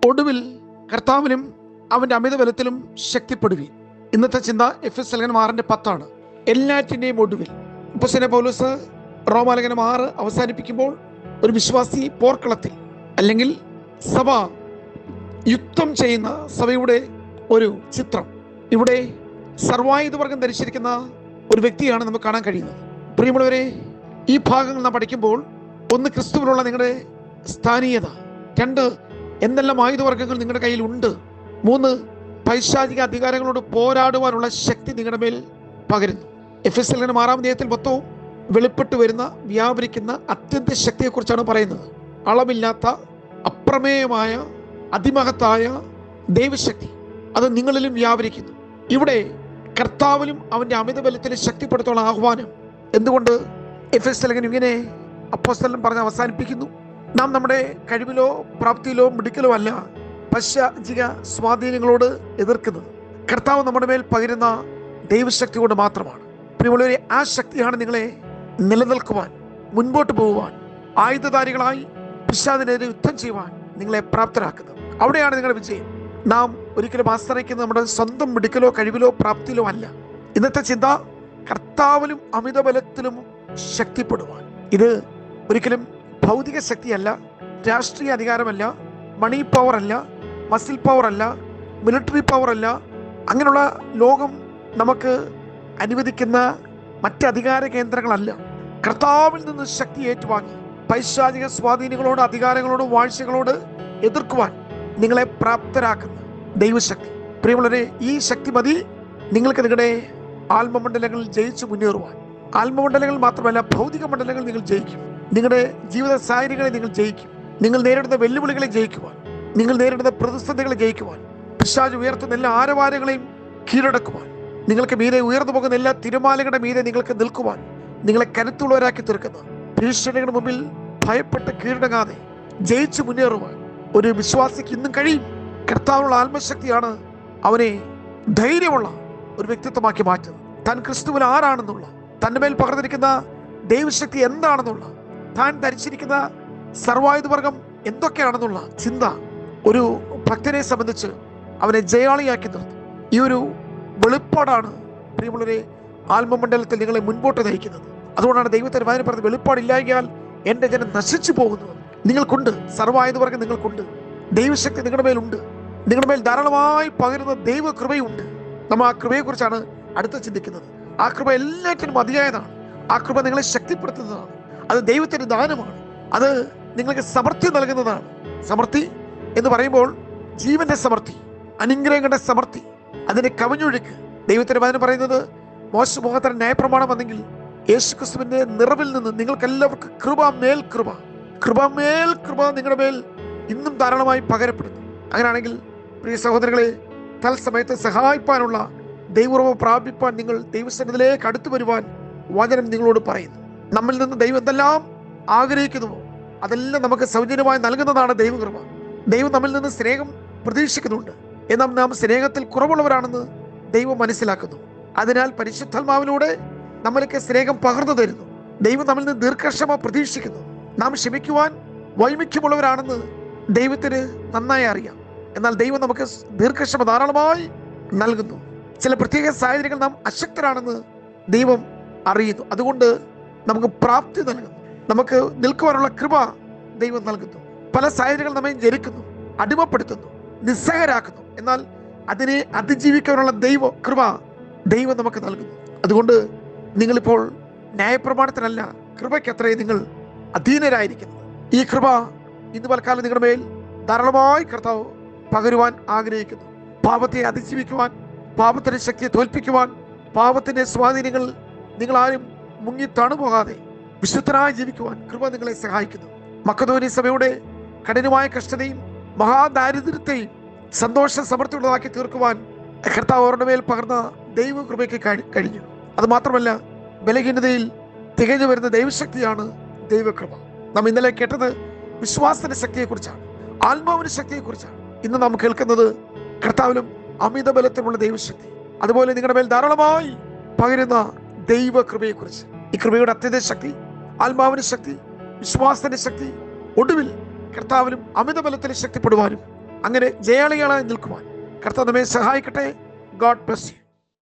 ഒടുവിൽ കർത്താവിലും അവന്റെ അമിതബലത്തിലും ശക്തിപ്പെടുവീൻ. ഇന്നത്തെ ചിന്ത എഫെസ്യ ലേഖനം 6:10 എല്ലാറ്റിൻ്റെയും ഒടുവിൽ. അപ്പോസ്തലനായ പൗലോസ് റോമാലേഖനം 6 അവസാനിപ്പിക്കുമ്പോൾ ഒരു വിശ്വാസി പോർക്കളത്തിൽ അല്ലെങ്കിൽ സഭ യുദ്ധം ചെയ്യുന്ന സഭയുടെ ഒരു ചിത്രം, ഇവിടെ സർവായുധവർഗം ധരിച്ചിരിക്കുന്ന ഒരു വ്യക്തിയാണ് നമുക്ക് കാണാൻ കഴിയുന്നത്. പ്രിയമുള്ളവരെ, ഈ ഭാഗങ്ങൾ നാം പഠിക്കുമ്പോൾ, ഒന്ന്, ക്രിസ്തുവിലുള്ള നിങ്ങളുടെ സ്ഥാനീയത; 2, എന്തെല്ലാം ആയുധവർഗങ്ങൾ നിങ്ങളുടെ കയ്യിൽ ഉണ്ട്; 3, പൈശാചിക അധികാരങ്ങളോട് പോരാടുവാനുള്ള ശക്തി നിങ്ങളുടെ മേൽ പകരുന്നു. എഫെസ്യ ലേഖനം 6 മൊത്തവും വെളിപ്പെട്ട് വരുന്ന വ്യാപരിക്കുന്ന അത്യന്ത ശക്തിയെക്കുറിച്ചാണ് പറയുന്നത്. അളവില്ലാത്ത അപ്രമേയമായ അതിമഹത്തായ ദൈവശക്തി അത് നിങ്ങളിലും വ്യാപരിക്കുന്നു. ഇവിടെ കർത്താവിലും അവന്റെ അമിതബലത്തിലെ ശക്തിപ്പെടുത്തുള്ള ആഹ്വാനം. എന്തുകൊണ്ട് എഫെസ്യ ലേഖനം ഇങ്ങനെ അപ്പോസ്തലൻ പറഞ്ഞ് അവസാനിപ്പിക്കുന്നു? നാം നമ്മുടെ കഴിവിലോ പ്രാപ്തിയിലോ മിടുക്കലോ അല്ല പൈശാചിക സ്വാധീനങ്ങളോട് എതിർക്കുന്നത്. കർത്താവ് നമ്മുടെ മേൽ പകരുന്ന ദൈവശക്തി കൊണ്ട് മാത്രമാണ്. പ്രിയമുള്ളവരെ, ആ ശക്തിയാണ് നിങ്ങളെ നിലനിൽക്കുവാൻ, മുൻപോട്ട് പോകുവാൻ, ആയുധധാരികളായി പിശാചിനെതിരെ യുദ്ധം ചെയ്യുവാൻ നിങ്ങളെ പ്രാപ്തരാക്കുന്നത്. അവിടെയാണ് നിങ്ങളുടെ വിജയം. നാം ഒരിക്കലും ആശ്രയിക്കുന്നത് നമ്മുടെ സ്വന്തം മിടുക്കലോ കഴിവിലോ പ്രാപ്തിയിലോ അല്ല. ഇന്നത്തെ ചിന്ത കർത്താവിലും അമിതബലത്തിലും ശക്തിപ്പെടുവാൻ. ഇത് ഒരിക്കലും ഭൗതിക ശക്തിയല്ല, രാഷ്ട്രീയ അധികാരമല്ല, മണി പവർ അല്ല, മസിൽ പവർ അല്ല, മിലിറ്ററി പവർ അല്ല. അങ്ങനെയുള്ള ലോകം നമുക്ക് അനുവദിക്കുന്ന മറ്റ് അധികാര കേന്ദ്രങ്ങളല്ല. കർത്താവിൽ നിന്ന് ശക്തി ഏറ്റുവാങ്ങി പൈശാചിക സ്വാധീനങ്ങളോട്, അധികാരങ്ങളോട്, വാഴ്ചകളോട് എതിർക്കുവാൻ നിങ്ങളെ പ്രാപ്തരാക്കുന്ന ദൈവശക്തി. പ്രിയമുള്ളവരെ, ഈ ശക്തി മതി നിങ്ങൾക്ക് നിങ്ങളുടെ ആത്മമണ്ഡലങ്ങളിൽ ജയിച്ചു മുന്നേറുവാൻ. ആത്മമണ്ഡലങ്ങൾ മാത്രമല്ല, ഭൗതിക മണ്ഡലങ്ങൾ നിങ്ങൾ ജയിക്കും. നിങ്ങളുടെ ജീവിത സാഹചര്യങ്ങളെ നിങ്ങൾ ജയിക്കും. നിങ്ങൾ നേരിടുന്ന വെല്ലുവിളികളെ ജയിക്കുവാൻ, നിങ്ങൾ നേരിടുന്ന പ്രതിസന്ധികളെ ജയിക്കുവാൻ, പിശാച് ഉയർത്തുന്ന എല്ലാ ആരവാരങ്ങളെയും കീഴടക്കുവാൻ, നിങ്ങൾക്ക് മീതെ ഉയർന്നു പോകുന്ന എല്ലാ തിരമാലകളുടെ മീതെ നിങ്ങൾക്ക് നിൽക്കുവാൻ നിങ്ങളെ കരുത്തുള്ളവരാക്കി തീർക്കുന്ന ഭീഷണികളുടെ മുമ്പിൽ ഭയപ്പെട്ട് കീഴടങ്ങാതെ ജയിച്ചു മുന്നേറുവാൻ ഒരു വിശ്വാസിക്ക് ഇന്നും കഴിയും. കർത്താവിനുള്ള ആത്മശക്തിയാണ് അവനെ ധൈര്യമുള്ള ഒരു വ്യക്തിത്വമാക്കി മാറ്റുന്നത്. താൻ ക്രിസ്തുവിൽ ആരാണെന്നുള്ള, തന്റെ മേൽ പകർന്നിരിക്കുന്ന ദൈവശക്തി എന്താണെന്നുള്ള, താൻ ധരിച്ചിരിക്കുന്ന സർവായുധവർഗം എന്തൊക്കെയാണെന്നുള്ള ചിന്ത ഒരു ഭക്തനെ സംബന്ധിച്ച് അവനെ ജയാളിയാക്കി നിർത്തും. ഈ ഒരു വെളിപ്പാടാണ് പ്രിയമുള്ളവരെ ആത്മമണ്ഡലത്തിൽ നിങ്ങളെ മുൻപോട്ട് നയിക്കുന്നത്. അതുകൊണ്ടാണ് ദൈവത്തിന് വായന പറഞ്ഞത്, വെളിപ്പാടില്ലായാൽ എൻ്റെ ജനം നശിച്ചു പോകുന്നത്. നിങ്ങൾക്കുണ്ട്, സർവായുധവർഗം നിങ്ങൾക്കുണ്ട്, ദൈവശക്തി നിങ്ങളുടെ മേലുണ്ട്, നിങ്ങളുടെ മേൽ ധാരാളമായി പകരുന്ന ദൈവകൃപയുണ്ട്. നമ്മൾ ആ കൃപയെക്കുറിച്ചാണ് അടുത്ത് ചിന്തിക്കുന്നത്. ആ കൃപ എല്ലാറ്റിനും മതിയായതാണ്. ആ കൃപ നിങ്ങളെ ശക്തിപ്പെടുത്തുന്നതാണ്. അത് ദൈവത്തിന്റെ ദാനമാണ്. അത് നിങ്ങൾക്ക് സമൃദ്ധി നൽകുന്നതാണ്. സമൃദ്ധി എന്ന് പറയുമ്പോൾ ജീവന്റെ സമൃദ്ധി, അനുഗ്രഹങ്ങളുടെ സമൃദ്ധി, അതിന്റെ കവിഞ്ഞൊഴുക്ക്. ദൈവത്തിന്റെ വചനം പറയുന്നത്, മോശ മുഖാന്തരം ന്യായപ്രമാണം വന്നെങ്കിൽ യേശുക്രിസ്തുവിന്റെ നിറവിൽ നിന്ന് നിങ്ങൾക്ക് എല്ലാവർക്കും കൃപമേൽ കൃപ, കൃപമേൽ കൃപ നിങ്ങളുടെ മേൽ ഇന്നും ധാരാളമായി പകരപ്പെടുന്നു. അങ്ങനെയാണെങ്കിൽ പ്രിയ സഹോദരങ്ങളെ, തൽസമയത്ത് സഹായിപ്പാനുള്ള ദൈവകൃപ പ്രാപിപ്പാൻ നിങ്ങൾ ദൈവസന്നിധിയിലേക്ക് അടുത്തു വരുവാൻ വചനം നിങ്ങളോട് പറയുന്നു. നമ്മിൽ നിന്ന് ദൈവം എന്തെല്ലാം ആഗ്രഹിക്കുന്നുവോ അതെല്ലാം നമുക്ക് സൗജന്യമായി നൽകുന്നതാണ് ദൈവകൃപ. ദൈവം നമ്മിൽ നിന്ന് സ്നേഹം പ്രതീക്ഷിക്കുന്നുണ്ട്. എന്നാൽ നാം സ്നേഹത്തിൽ കുറവുള്ളവരാണെന്ന് ദൈവം മനസ്സിലാക്കുന്നു. അതിനാൽ പരിശുദ്ധാത്മാവിലൂടെ നമ്മൾക്ക് സ്നേഹം പകർന്നു തരുന്നു. ദൈവം നമ്മിൽ നിന്ന് ദീർഘക്ഷമ പ്രതീക്ഷിക്കുന്നു. നാം ക്ഷമിക്കുവാൻ വൈമുഖ്യമുള്ളവരാണെന്ന് ദൈവത്തിന് നന്നായി അറിയാം. എന്നാൽ ദൈവം നമുക്ക് ദീർഘക്ഷമ ധാരാളമായി നൽകുന്നു. ചില പ്രത്യേക സാഹചര്യങ്ങൾ നാം അശക്തരാണെന്ന് ദൈവം അറിയുന്നു. അതുകൊണ്ട് നമുക്ക് പ്രാപ്തി നൽകുന്നു, നമുക്ക് നിൽക്കുവാനുള്ള കൃപ ദൈവം നൽകുന്നു. പല സാഹചര്യങ്ങൾ നമ്മെ ജനിക്കുന്നു, അടിമപ്പെടുത്തുന്നു, നിസ്സഹരാക്കുന്നു. എന്നാൽ അതിനെ അതിജീവിക്കാനുള്ള ദൈവ കൃപ ദൈവം നമുക്ക് നൽകുന്നു. അതുകൊണ്ട് നിങ്ങളിപ്പോൾ ന്യായപ്രമാണത്തിനല്ല, കൃപയ്ക്കത്രേ നിങ്ങൾ അധീനരായിരിക്കുന്നത്. ഈ കൃപ ഇന്ന് പലക്കാലം നിങ്ങളുടെ മേൽ ധാരാളമായി കർത്താവ് പകരുവാൻ ആഗ്രഹിക്കുന്നു. പാപത്തെ അതിജീവിക്കുവാൻ, പാപത്തിന്റെ ശക്തിയെ തോൽപ്പിക്കുവാൻ, പാപത്തിന്റെ സ്വാധീനങ്ങൾ നിങ്ങളാരും മുങ്ങി തണുപോകാതെ വിശുദ്ധനായി ജീവിക്കുവാൻ കൃപ നിങ്ങളെ സഹായിക്കുന്നു. മക്കദോന്യ സഭയുടെ കഠിനമായ കഷ്ടതയും മഹാദാരിദ്ര്യത്തെയും സന്തോഷ സമൃദ്ധിയുള്ളതാക്കി തീർക്കുവാൻ കർത്താവ് അവരുടെ മേൽ പകർന്ന ദൈവകൃപയ്ക്ക് കഴിഞ്ഞു. അത് മാത്രമല്ല, ബലഹീനതയിൽ തികഞ്ഞു വരുന്ന ദൈവശക്തിയാണ് ദൈവകൃപ. നാം ഇന്നലെ കേട്ടത് വിശ്വാസത്തിന്റെ ശക്തിയെക്കുറിച്ചാണ്, ആത്മാവിന്റെ ശക്തിയെക്കുറിച്ചാണ്. ഇന്ന് നാം കേൾക്കുന്നത് കർത്താവിലും അമിത ബലത്തിലുള്ള ദൈവശക്തി, അതുപോലെ നിങ്ങളുടെ മേൽ ധാരാളമായി പകരുന്ന ദൈവകൃപയെക്കുറിച്ച്. ഈ കൃപയുടെ അത്യന്ത ശക്തി, ആത്മാവിന്റെ ശക്തി, വിശ്വാസത്തിന്റെ ശക്തി, ഒടുവിൽ കർത്താവിലും അമിത ബലത്തിൽ ശക്തിപ്പെടുവാനും അങ്ങനെ ജയാളികളായി നിൽക്കുവാൻ കർത്താവ് നമ്മെ സഹായിക്കട്ടെ. God bless you.